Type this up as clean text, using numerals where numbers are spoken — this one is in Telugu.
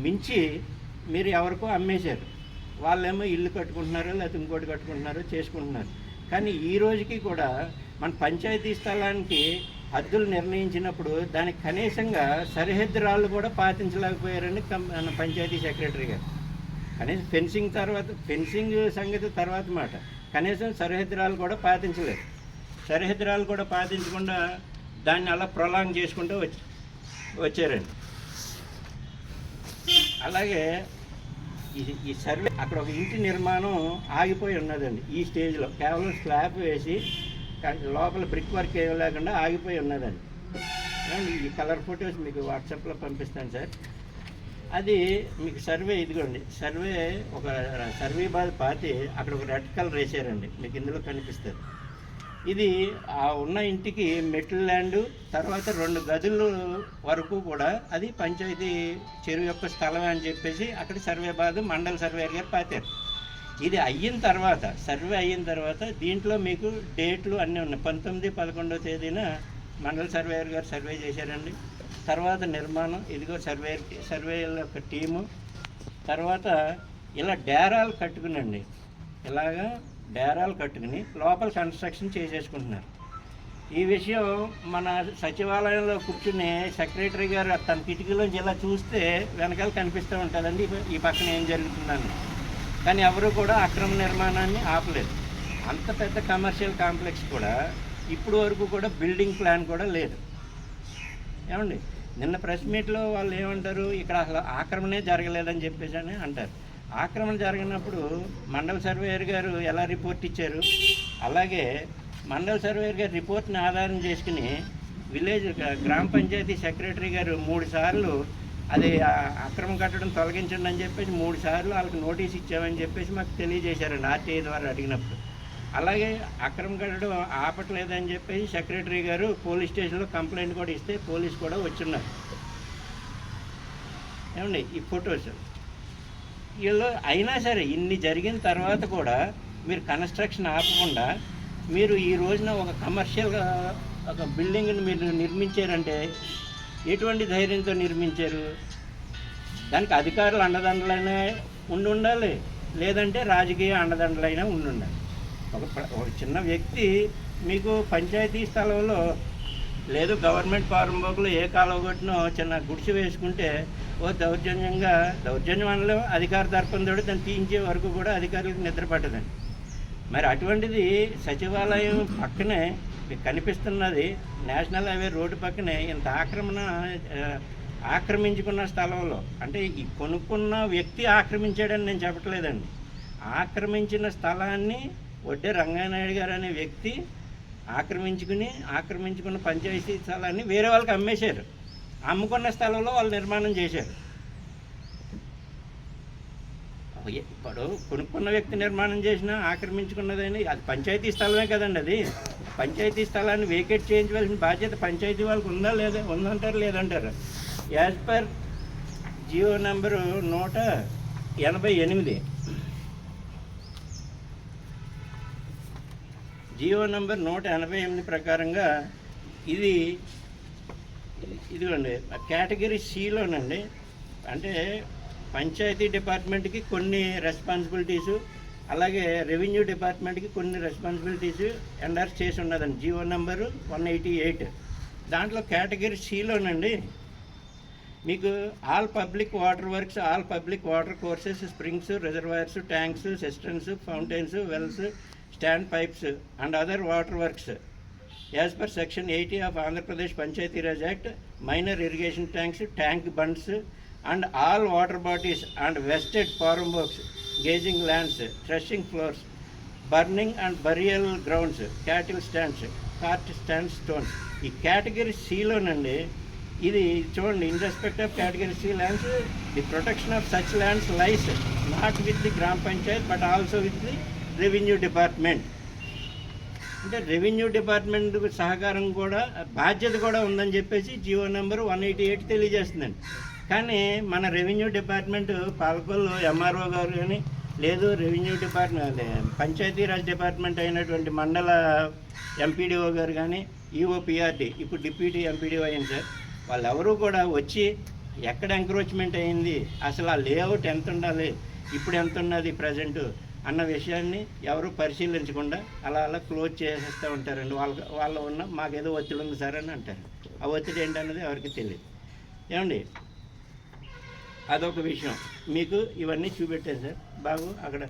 మించి మీరు ఎవరికో అమ్మేశారు. వాళ్ళేమో ఇల్లు కట్టుకుంటున్నారు, లేకపోతే ఇంకోటి కట్టుకుంటున్నారు, చేసుకుంటున్నారు. కానీ ఈ రోజుకి కూడా మన పంచాయతీ స్థలానికి హద్దులు నిర్ణయించినప్పుడు దానికి కనీసంగా సరిహద్దు రాళ్ళు కూడా పాటించలేకపోయారని మన పంచాయతీ సెక్రటరీ గారు. కనీసం ఫెన్సింగ్ సంగతి తర్వాత మాట, కనీసం సరిహద్దు రాళ్ళు కూడా పాటించలేదు. సరిహద్దు రాళ్ళు కూడా పాటించకుండా దాన్ని అలా ప్రొలాంగ్ చేసుకుంటూ వచ్చారండి. అలాగే ఈ సర్వే అక్కడ ఒక ఇంటి నిర్మాణం ఆగిపోయి ఉన్నదండి. ఈ స్టేజ్లో కేవలం స్లాబ్ వేసి లోపల బ్రిక్ వర్క్ ఏం లేకుండా ఆగిపోయి ఉన్నదండి. ఈ కలర్ ఫొటోస్ మీకు వాట్సాప్లో పంపిస్తాను సార్. అది మీకు సర్వే ఇదిగోండి. ఒక సర్వే బాధ పాతి అక్కడ ఒక రెడ్ కలర్ వేసారండి, మీకు ఇందులో కనిపిస్తుంది. ఇది ఆ ఉన్న ఇంటికి మెట్ల ల్యాండ్, తర్వాత 2 గదుల వరకు కూడా అది పంచాయతీ చెరువు యొక్క స్థలమే అని చెప్పేసి అక్కడ సర్వే బాధ మండల సర్వేయర్ గారు పాతారు. ఇది సర్వే అయిన తర్వాత దీంట్లో మీకు డేట్లు అన్నీ ఉన్నాయి. 19-11వ తేదీన మండల సర్వేయర్ గారు సర్వే చేశారండి. తర్వాత నిర్మాణం, ఇదిగో సర్వేయర్ యొక్క టీము. తర్వాత ఇలా డేరాలు కట్టుకునండి, ఇలాగా డేరాలు కట్టుకుని లోపల కన్స్ట్రక్షన్ చేసేసుకుంటున్నారు. ఈ విషయం మన సచివాలయంలో కూర్చుని సెక్రటరీ గారు తన కిటికీలోంచి ఇలా చూస్తే వెనకాల కనిపిస్తూ ఉంటుందండి ఈ పక్కన ఏం జరుగుతుందని. కానీ ఎవరు కూడా అక్రమ నిర్మాణాన్ని ఆపలేదు. అంత పెద్ద కమర్షియల్ కాంప్లెక్స్ కూడా ఇప్పుడు వరకు కూడా బిల్డింగ్ ప్లాన్ కూడా లేదు. ఏమండి, నిన్న ప్రెస్ మీట్లో వాళ్ళు ఏమంటారు, ఇక్కడ అసలు ఆక్రమణే జరగలేదని చెప్పేసి అని అంటారు. ఆక్రమణ జరిగినప్పుడు మండల సర్వేయర్ గారు ఎలా రిపోర్ట్ ఇచ్చారు, అలాగే మండల సర్వేయర్ గారు రిపోర్ట్ని ఆధారం చేసుకుని గ్రామ పంచాయతీ సెక్రటరీ గారు 3 సార్లు అది అక్రమ కట్టడం తొలగించండి అని చెప్పేసి 3 సార్లు వాళ్ళకి నోటీస్ ఇచ్చామని చెప్పేసి మాకు తెలియజేశారండి ఆర్టీఐ ద్వారా అడిగినప్పుడు. అలాగే అక్రమ కట్టడం ఆపట్లేదని చెప్పేసి సెక్రటరీ గారు పోలీస్ స్టేషన్లో కంప్లైంట్ కూడా ఇస్తే పోలీసు కూడా వచ్చున్నారు. ఏమండి, ఈ ఫొటోస్ వీళ్ళు అయినా సరే ఇన్ని జరిగిన తర్వాత కూడా మీరు కన్స్ట్రక్షన్ ఆపకుండా మీరు ఈ రోజున ఒక కమర్షియల్గా ఒక బిల్డింగ్ని మీరు నిర్మించారంటే ఎటువంటి ధైర్యంతో నిర్మించారు? దానికి అధికారులు అండదండలైనా ఉండాలి, లేదంటే రాజకీయ అండదండలైనా ఉండాలి. ఒక చిన్న వ్యక్తి మీకు పంచాయతీ స్థలంలో లేదు గవర్నమెంట్ ఫారం బోకులో ఏ కాలువ కొట్టినో చిన్న గుడిసె వేసుకుంటే దౌర్జన్యం అనలో అధికార తరపున దాన్ని తీయించే వరకు కూడా అధికారులకు నిద్ర పట్టదండి. మరి అటువంటిది సచివాలయం పక్కనే మీకు కనిపిస్తున్నది, నేషనల్ హైవే రోడ్డు పక్కనే ఇంత ఆక్రమించుకున్న స్థలంలో, అంటే ఈ కొనుక్కున్న వ్యక్తి ఆక్రమించాడని నేను చెప్పట్లేదండి. ఆక్రమించిన స్థలాన్ని వడ్డే రంగానాయుడు గారు అనే వ్యక్తి ఆక్రమించుకున్న పంచాయతీ స్థలాన్ని వేరే వాళ్ళకి అమ్మేశారు. అమ్ముకున్న స్థలంలో వాళ్ళు నిర్మాణం చేశారు. ఇప్పుడు కొనుక్కున్న వ్యక్తి నిర్మాణం చేసినా ఆక్రమించుకున్నదని అది పంచాయతీ స్థలమే కదండి. అది పంచాయతీ స్థలాన్ని వేకేట్ చేయించవలసిన బాధ్యత పంచాయతీ వాళ్ళకి ఉందంటారు లేదంటారు. As per GO number 188, GO number 188 ప్రకారంగా ఇదిగోండి కేటగిరీ సిలోనండి. అంటే పంచాయతీ డిపార్ట్మెంట్కి కొన్ని రెస్పాన్సిబిలిటీసు, అలాగే రెవెన్యూ డిపార్ట్మెంట్కి కొన్ని రెస్పాన్సిబిలిటీసు ఎండార్స్ చేసి ఉన్నదండి జియో నెంబరు 188. దాంట్లో కేటగిరీ సిలోనండి మీకు all public water works, all public water courses, springs, reservoirs, tanks, cisterns, fountains, wells, stand pipes and other water works as per section 80 of Andhra Pradesh Panchayati Raj Act, minor irrigation tanks, tank bunds and all water bodies and vested porambokes, grazing lands, threshing floors, burning and burial grounds, cattle stands, cart stand stones. ఈ కేటగిరీ సిలోనండి ఇది చూడండి, in respect of category C lands the protection of such lands lies not with the gram panchayat but also with the revenue department. అంటే రెవెన్యూ డిపార్ట్మెంట్ సహకారం కూడా బాధ్యత కూడా ఉందని చెప్పేసి జియో నెంబర్ 188 తెలియజేస్తుందండి. కానీ మన రెవెన్యూ డిపార్ట్మెంట్ పాలకొల్లు ఎంఆర్ఓ గారు కానీ, లేదు రెవెన్యూ డిపార్ట్మెంట్ పంచాయతీరాజ్ డిపార్ట్మెంట్ అయినటువంటి మండల ఎంపీడీఓ గారు కానీ, ఈఓ పిఆర్డి ఇప్పుడు డిప్యూటీ ఎంపీడీఓ అయింది సార్, వాళ్ళు ఎవరూ కూడా వచ్చి ఎక్కడ ఎంక్రోచ్మెంట్ అయింది, అసలు ఆ లేఅవుట్ ఎంత ఉండాలి, ఇప్పుడు ఎంత ఉన్నది ప్రజెంట్ అన్న విషయాన్ని ఎవరు పరిశీలించకుండా అలా అలా క్లోజ్ చేసేస్తూ ఉంటారండి. వాళ్ళ ఉన్న మాకేదో ఒత్తిడి ఉంది సార్ అని అంటారు. ఆ ఒత్తిడి ఏంటన్నది ఎవరికి తెలియదు. ఏమండి, అదొక విషయం. మీకు ఇవన్నీ చూపెట్టాను సార్. బాబు అక్కడ